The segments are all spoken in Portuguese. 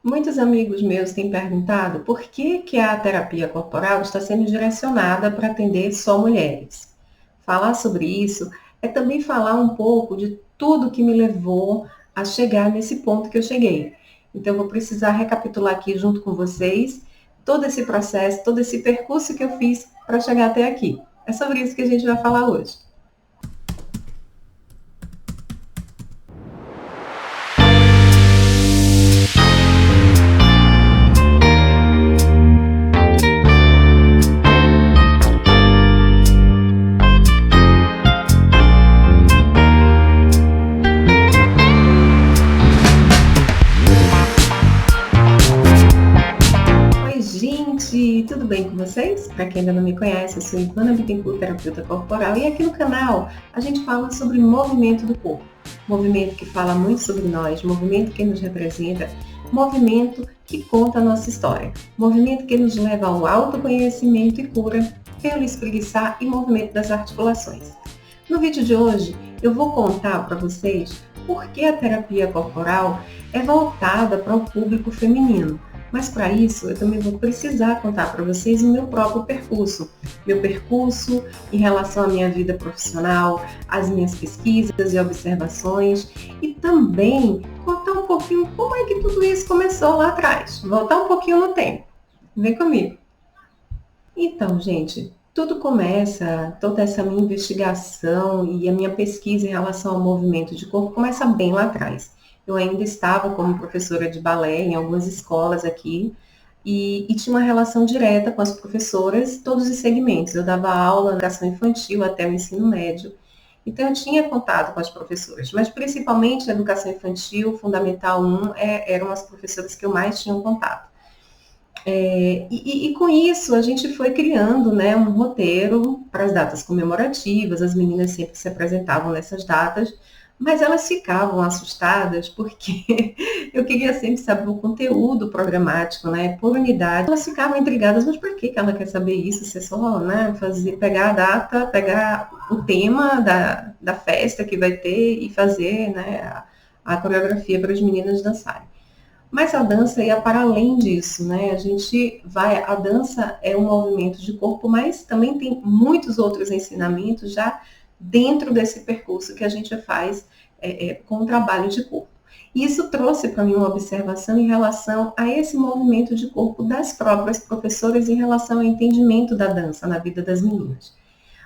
Muitos amigos meus têm perguntado por que a terapia corporal está sendo direcionada para atender só mulheres. Falar sobre isso é também falar um pouco de tudo que me levou a chegar nesse ponto que eu cheguei. Então, eu vou precisar recapitular aqui junto com vocês todo esse processo, todo esse percurso que eu fiz para chegar até aqui. É sobre isso que a gente vai falar hoje. Oi, gente, tudo bem com vocês? Para quem ainda não me conhece, eu sou Ivana Bittencourt, terapeuta corporal, e aqui no canal a gente fala sobre movimento do corpo. Movimento que fala muito sobre nós, movimento que nos representa, movimento que conta a nossa história, movimento que nos leva ao autoconhecimento e cura pelo espreguiçar e movimento das articulações. No vídeo de hoje eu vou contar para vocês por que a terapia corporal é voltada para o público feminino. Mas para isso, eu também vou precisar contar para vocês o meu próprio percurso. Meu percurso em relação à minha vida profissional, as minhas pesquisas e observações, e também contar um pouquinho como é que tudo isso começou lá atrás. Voltar um pouquinho no tempo. Vem comigo. Então, gente, tudo começa, toda essa minha investigação e a minha pesquisa em relação ao movimento de corpo começa bem lá atrás. Eu ainda estava como professora de balé em algumas escolas aqui e tinha uma relação direta com as professoras, todos os segmentos. Eu dava aula na educação infantil até o ensino médio, então eu tinha contato com as professoras, mas principalmente na educação infantil, Fundamental 1, eram as professoras que eu mais tinha contato. E com isso a gente foi criando, né, um roteiro para as datas comemorativas, as meninas sempre se apresentavam nessas datas, mas elas ficavam assustadas porque eu queria sempre saber o conteúdo programático, né, por unidade. Elas ficavam intrigadas, mas por que ela quer saber isso? Se é só, né, pegar a data, pegar o tema da festa que vai ter e fazer, né, a coreografia para as meninas dançarem. Mas a dança ia para além disso, né? A dança é um movimento de corpo, mas também tem muitos outros ensinamentos já dentro desse percurso que a gente faz com o trabalho de corpo. E isso trouxe para mim uma observação em relação a esse movimento de corpo das próprias professoras em relação ao entendimento da dança na vida das meninas.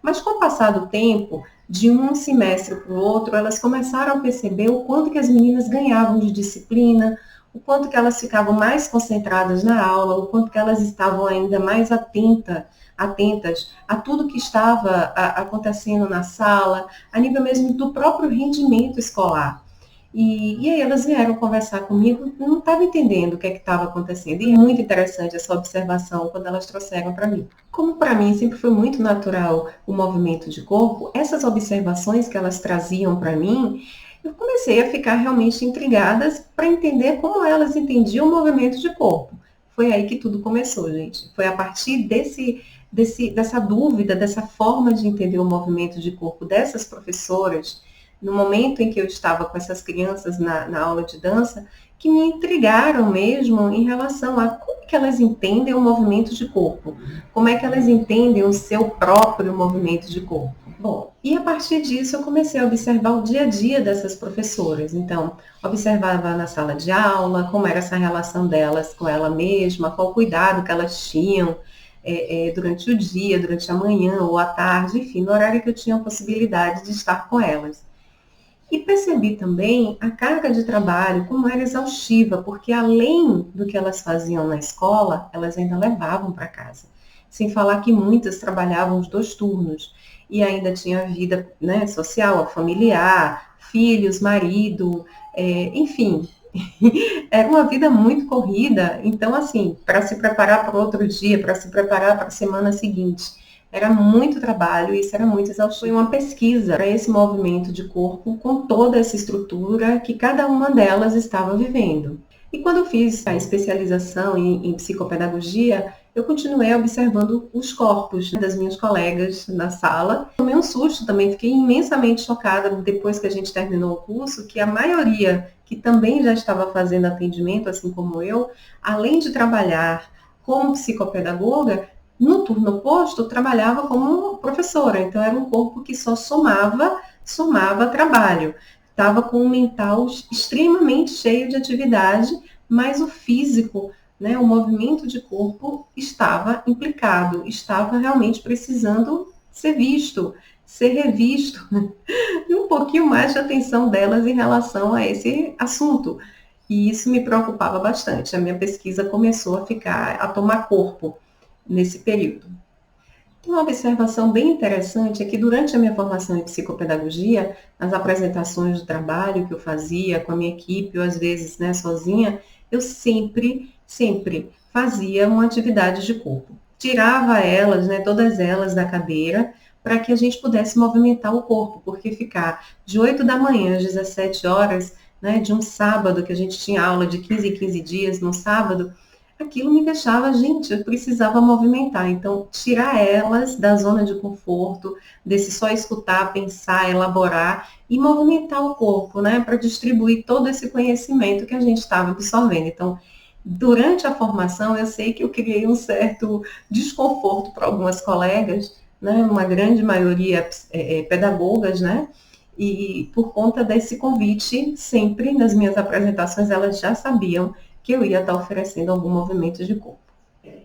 Mas com o passar do tempo, de um semestre para o outro, elas começaram a perceber o quanto que as meninas ganhavam de disciplina, o quanto que elas ficavam mais concentradas na aula, o quanto que elas estavam ainda mais atentas a tudo que estava acontecendo na sala, a nível mesmo do próprio rendimento escolar. E aí elas vieram conversar comigo, não estava entendendo o que estava acontecendo. E é muito interessante essa observação quando elas trouxeram para mim. Como para mim sempre foi muito natural o movimento de corpo, essas observações que elas traziam para mim, eu comecei a ficar realmente intrigadas para entender como elas entendiam o movimento de corpo. Foi aí que tudo começou, gente. Foi a partir dessa dúvida, dessa forma de entender o movimento de corpo dessas professoras, no momento em que eu estava com essas crianças na aula de dança, que me intrigaram mesmo em relação a como que elas entendem o movimento de corpo, como é que elas entendem o seu próprio movimento de corpo. Bom, e a partir disso eu comecei a observar o dia a dia dessas professoras. Então, observava na sala de aula como era essa relação delas com ela mesma, qual o cuidado que elas tinham durante o dia, durante a manhã ou à tarde, enfim, no horário que eu tinha a possibilidade de estar com elas. E percebi também a carga de trabalho, como era exaustiva, porque além do que elas faziam na escola, elas ainda levavam para casa. Sem falar que muitas trabalhavam os 2 turnos e ainda tinha a vida, né, social, familiar, filhos, marido, enfim. Era uma vida muito corrida, então assim, para se preparar para o outro dia, para se preparar para a semana seguinte, era muito trabalho e isso era muito exaustivo. Foi uma pesquisa para esse movimento de corpo com toda essa estrutura que cada uma delas estava vivendo. E quando eu fiz a especialização em psicopedagogia, eu continuei observando os corpos, né, das minhas colegas na sala. Tomei um susto também, fiquei imensamente chocada depois que a gente terminou o curso, que a maioria que também já estava fazendo atendimento, assim como eu, além de trabalhar como psicopedagoga, no turno oposto, trabalhava como professora. Então, era um corpo que só somava trabalho. Estava com o mental extremamente cheio de atividade, mas o físico, né, o movimento de corpo estava implicado, estava realmente precisando ser visto, ser revisto, e um pouquinho mais de atenção delas em relação a esse assunto. E isso me preocupava bastante. A minha pesquisa começou a tomar corpo nesse período. Uma observação bem interessante é que durante a minha formação em psicopedagogia, nas apresentações de trabalho que eu fazia com a minha equipe, ou às vezes, né, sozinha, eu sempre fazia uma atividade de corpo. Tirava elas, né, todas elas da cadeira, para que a gente pudesse movimentar o corpo, porque ficar de 8 da manhã às 17 horas, né, de um sábado, que a gente tinha aula de 15 em 15 dias no sábado, aquilo me deixava, gente, eu precisava movimentar. Então, tirar elas da zona de conforto, desse só escutar, pensar, elaborar e movimentar o corpo, né, para distribuir todo esse conhecimento que a gente estava absorvendo. Então, durante a formação, eu sei que eu criei um certo desconforto para algumas colegas, né, uma grande maioria pedagogas, né, e por conta desse convite, sempre nas minhas apresentações elas já sabiam que eu ia estar oferecendo algum movimento de corpo.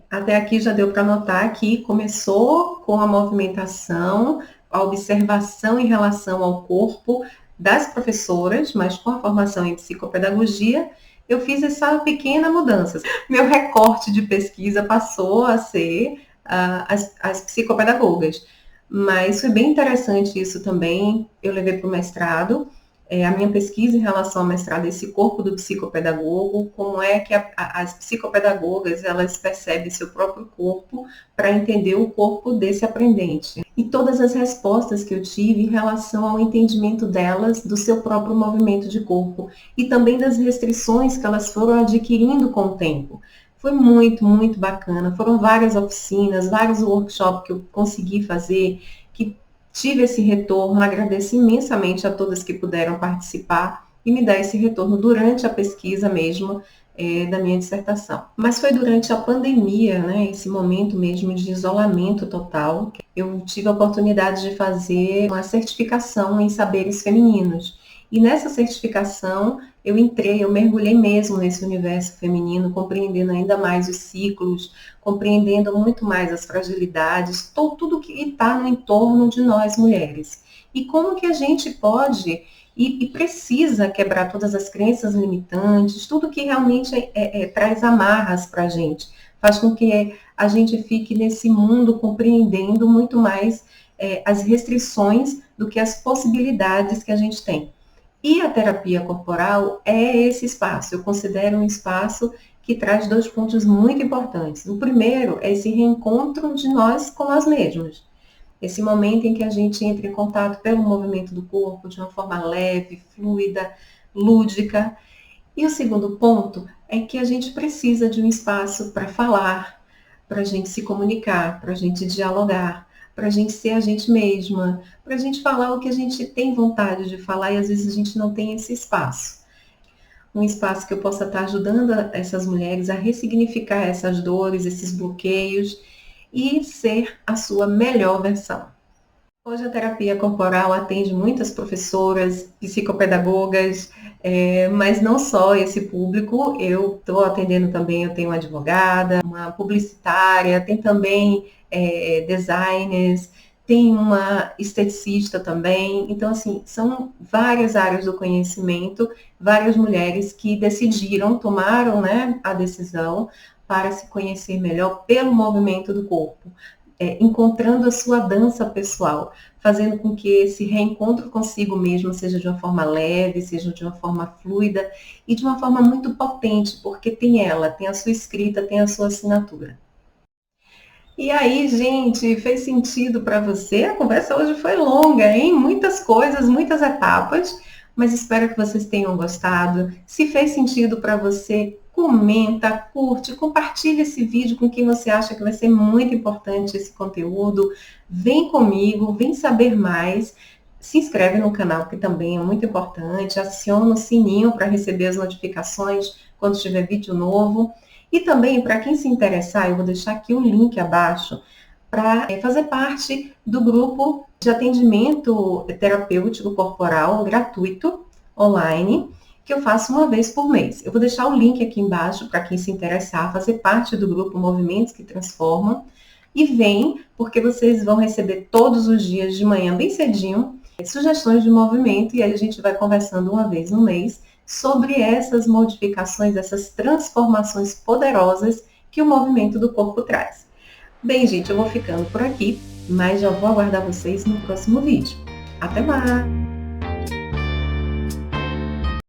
Até aqui já deu para notar que começou com a movimentação, a observação em relação ao corpo das professoras, mas com a formação em psicopedagogia, eu fiz essa pequena mudança. Meu recorte de pesquisa passou a ser as psicopedagogas. Mas foi bem interessante isso também, eu levei para o mestrado, a minha pesquisa em relação ao mestrado, esse corpo do psicopedagogo, como é que as psicopedagogas, elas percebem seu próprio corpo para entender o corpo desse aprendente. E todas as respostas que eu tive em relação ao entendimento delas do seu próprio movimento de corpo e também das restrições que elas foram adquirindo com o tempo. Foi muito, muito bacana. Foram várias oficinas, vários workshops que eu consegui fazer, que tive esse retorno. Agradeço imensamente a todas que puderam participar e me dar esse retorno durante a pesquisa mesmo da minha dissertação. Mas foi durante a pandemia, né, esse momento mesmo de isolamento total, eu tive a oportunidade de fazer uma certificação em saberes femininos. E nessa certificação eu mergulhei mesmo nesse universo feminino, compreendendo ainda mais os ciclos, compreendendo muito mais as fragilidades, tudo que está no entorno de nós mulheres. E como que a gente pode e precisa quebrar todas as crenças limitantes, tudo que realmente traz amarras para a gente, faz com que a gente fique nesse mundo compreendendo muito mais as restrições do que as possibilidades que a gente tem. E a terapia corporal é esse espaço. Eu considero um espaço que traz 2 pontos muito importantes. O primeiro é esse reencontro de nós com nós mesmos. Esse momento em que a gente entra em contato pelo movimento do corpo de uma forma leve, fluida, lúdica. E o segundo ponto é que a gente precisa de um espaço para falar, para a gente se comunicar, para a gente dialogar, para a gente ser a gente mesma, para a gente falar o que a gente tem vontade de falar e às vezes a gente não tem esse espaço. Um espaço que eu possa estar ajudando essas mulheres a ressignificar essas dores, esses bloqueios e ser a sua melhor versão. Hoje a terapia corporal atende muitas professoras, psicopedagogas, mas não só esse público, eu estou atendendo também, eu tenho uma advogada, uma publicitária, tem também designers, tem uma esteticista também, então assim, são várias áreas do conhecimento, várias mulheres que decidiram, tomaram, né, a decisão para se conhecer melhor pelo movimento do corpo. Encontrando a sua dança pessoal, fazendo com que esse reencontro consigo mesmo seja de uma forma leve, seja de uma forma fluida e de uma forma muito potente, porque tem a sua escrita, tem a sua assinatura. E aí, gente, fez sentido para você? A conversa hoje foi longa, hein? Muitas coisas, muitas etapas, mas espero que vocês tenham gostado. Se fez sentido para você, comenta, curte, compartilha esse vídeo com quem você acha que vai ser muito importante esse conteúdo. Vem comigo, vem saber mais. se inscreve no canal, que também é muito importante, aciona o sininho para receber as notificações quando tiver vídeo novo. E também, para quem se interessar, eu vou deixar aqui o link abaixo para fazer parte do grupo de atendimento terapêutico corporal gratuito online, que eu faço uma vez por mês. Eu vou deixar o link aqui embaixo para quem se interessar, fazer parte do grupo Movimentos que Transformam. E vem, porque vocês vão receber todos os dias de manhã, bem cedinho, sugestões de movimento, e aí a gente vai conversando uma vez no mês sobre essas modificações, essas transformações poderosas que o movimento do corpo traz. Bem, gente, eu vou ficando por aqui, mas já vou aguardar vocês no próximo vídeo. Até mais!